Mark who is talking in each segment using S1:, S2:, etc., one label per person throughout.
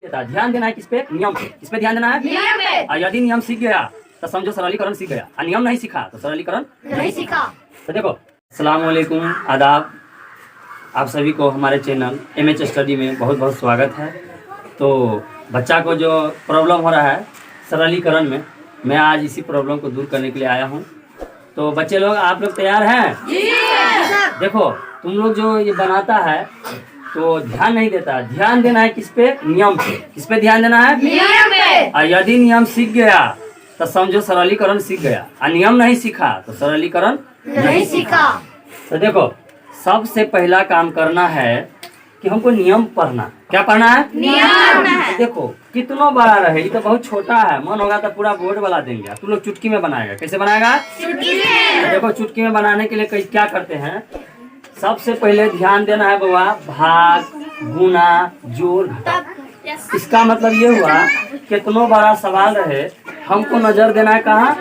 S1: ध्यान देना है किस पे? नियम पे। किस पे ध्यान देना है?
S2: नियम पे।
S1: और यदि नियम सीख गया तो समझो सरलीकरण सीख गया, और नियम नहीं सीखा तो सरलीकरण
S2: नहीं सीखा।
S1: तो देखो, अस्सलाम वालेकुम, आदाब। आप सभी को हमारे चैनल MH स्टडी में बहुत बहुत स्वागत है। तो बच्चा को जो प्रॉब्लम हो रहा है सरलीकरण में, मैं आज इसी प्रॉब्लम को दूर करने के लिए आया हूँ। तो बच्चे लोग, आप लोग तैयार हैं? देखो, तुम लोग जो ये बनाता है तो ध्यान नहीं देता। ध्यान देना है किस पे? नियम पे। किस पे ध्यान देना है?
S2: नियम पे।
S1: और यदि नियम सीख गया तो समझो सरलीकरण सीख गया, और नियम नहीं सीखा तो सरलीकरण
S2: नहीं सीखा।
S1: तो देखो, सबसे पहला काम करना है कि हमको नियम पढ़ना। क्या पढ़ना है?
S2: नियम है।
S1: तो देखो कितना बड़ा रहे, ये तो बहुत छोटा है। मन होगा तो पूरा बोर्ड बना देंगे। तुम लोग चुटकी में बनाएगा। कैसे बनाएगा?
S2: चुटकी में।
S1: तो देखो, चुटकी में बनाने के लिए क्या करते हैं, सबसे पहले ध्यान देना है बाबा, भाग, गुना, जोड़, घटा। इसका मतलब ये हुआ, कितना बड़ा सवाल रहे हमको नजर देना है कहाँ?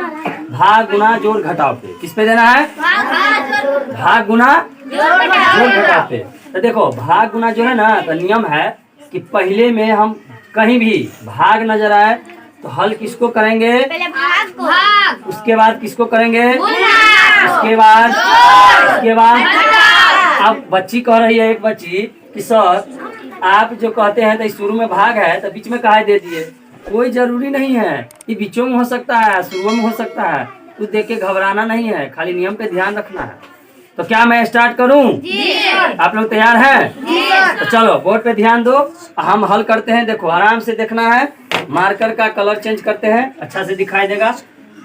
S1: भाग, गुना, जोड़, घटाव पे। किस पे देना है? भाग, गुना, जोड़, घटाव पे। तो देखो, भाग गुना जो है ना, तो नियम है कि पहले में हम कहीं भी भाग नजर आए तो हल किसको करेंगे?
S2: पहले भाग को। भाग।
S1: उसके बाद किसको करेंगे?
S2: गुना।
S1: उसके बाद अब बच्ची कह रही है, एक बच्ची कि सर आप जो कहते हैं तो शुरू में भाग है तो बीच में काहे दे दिए? कोई जरूरी नहीं है, ये बीचों में हो सकता है, शुरू में हो सकता है। कुछ देख के घबराना नहीं है, खाली नियम पे ध्यान रखना है। तो क्या मैं स्टार्ट करूं? आप लोग तैयार हैं? तो चलो बोर्ड पे ध्यान दो, हम हल करते हैं। देखो, आराम से देखना है। मार्कर का कलर चेंज करते हैं, अच्छा से दिखाई देगा।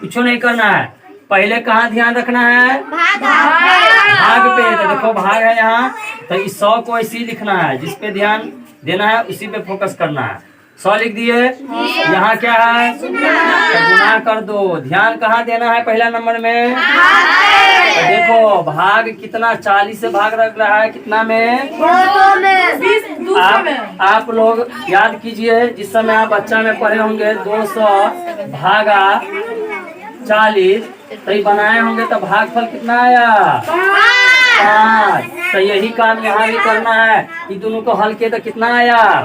S1: कुछ नहीं करना है। पहले कहाँ ध्यान रखना है? भाग पे। तो देखो, भाग है यहाँ, तो इस 100 को ऐसे ही लिखना है। जिस पे ध्यान देना है उसी पे फोकस करना है। 100 लिख दिए। यहाँ क्या है? तो गुना कर दो। ध्यान कहाँ देना है पहला नंबर में? तो देखो, भाग कितना 40 से भाग रख रहा है, कितना में? आप लोग याद कीजिए, जिस समय आप बच्चा में पढ़े होंगे 200 भागा 40 तो ये बनाए होंगे तो भागफल कितना आया? 5। तो यही काम यहाँ भी करना है। ये दोनों को हल किए तो कितना आया?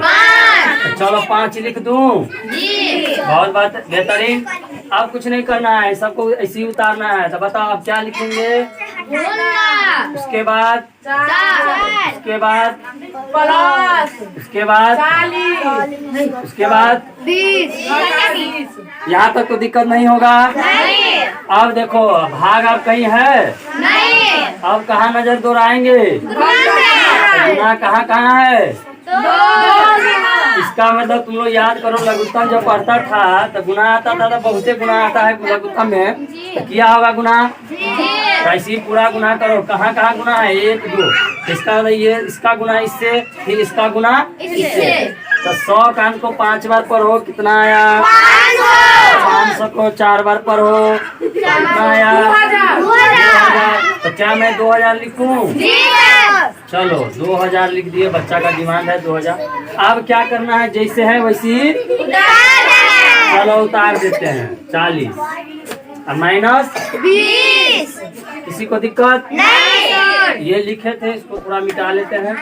S1: तो चलो 5 लिख दूं। बहुत बात बेहतरीन। अब कुछ नहीं करना है, सबको ऐसे ही उतारना है। तो बताओ आप क्या लिखेंगे? उसके बाद उसके बाद उसके बाद यहाँ तक तो दिक्कत नहीं होगा। अब देखो, भाग आप कहीं है? अब कहाँ नजर दोहराएंगे? गुना कहाँ कहाँ है? इसका मतलब तुम लोग याद करो, लघुत्तम जब पढ़ता था तो गुना आता था, तो बहुते गुना आता है लघुत्तम में। तो किया होगा गुना, ऐसे ही पूरा गुना करो। कहाँ कहाँ गुना है? 1 2। इसका गुना इससे, फिर इसका गुना इससे। तो 100 का को 5 बार पढ़ो, कितना आया? 500 को 4 बार पढ़ो, कितना आया? 2000। तो क्या मैं 2000 लिखूं? चलो 2000 लिख दिए। बच्चा का डिमांड है 2000। अब क्या करना है? जैसे है वैसी चलो उतार देते हैं। 40 और माइनस
S2: 20।
S1: किसी को दिक्कत
S2: नहीं।
S1: ये लिखे थे, इसको थोड़ा मिटा लेते हैं।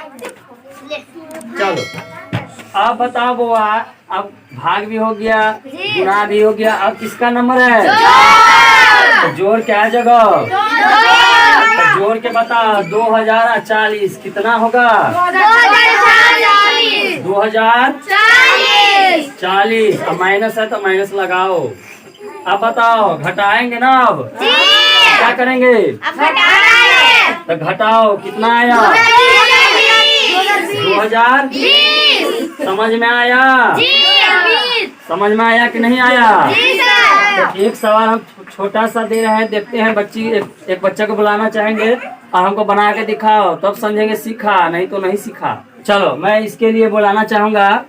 S1: चलो अब बताओ बुआ, अब भाग भी हो गया, गुना भी हो गया, अब किसका नंबर है? तो जोड़ क्या जगह? तो जोड़ के बता। 2040 कितना होगा? 2040। अब माइनस है तो माइनस लगाओ। अब बताओ, घटाएंगे ना? अब क्या करेंगे? तो घटाओ, कितना आया? 2020। समझ में आया? समझ में आया कि नहीं आया? तो एक सवाल हम छोटा सा दे रहे हैं, देखते हैं। बच्ची एक बच्चा को बुलाना चाहेंगे और हमको बना के दिखाओ, तब समझेंगे सीखा, नहीं तो नहीं सीखा। चलो मैं इसके लिए बुलाना चाहूंगा।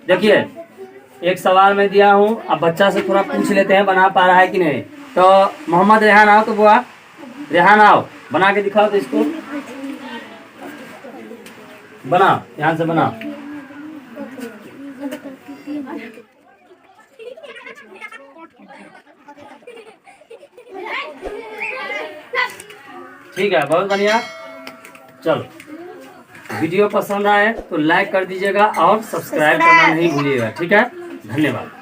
S1: देखिए, एक सवाल मैं दिया हूँ, अब बच्चा से थोड़ा पूछ लेते हैं बना पा रहा है कि नहीं। तो मोहम्मद रेहान आओ। तो बुआ रेहान आओ, बना के दिखाओ। तो इसको बनाओ, ध्यान से बनाओ। ठीक है, बहुत बढ़िया। चलो वीडियो पसंद आए तो लाइक कर दीजिएगा और सब्सक्राइब करना नहीं भूलिएगा। ठीक है, धन्यवाद।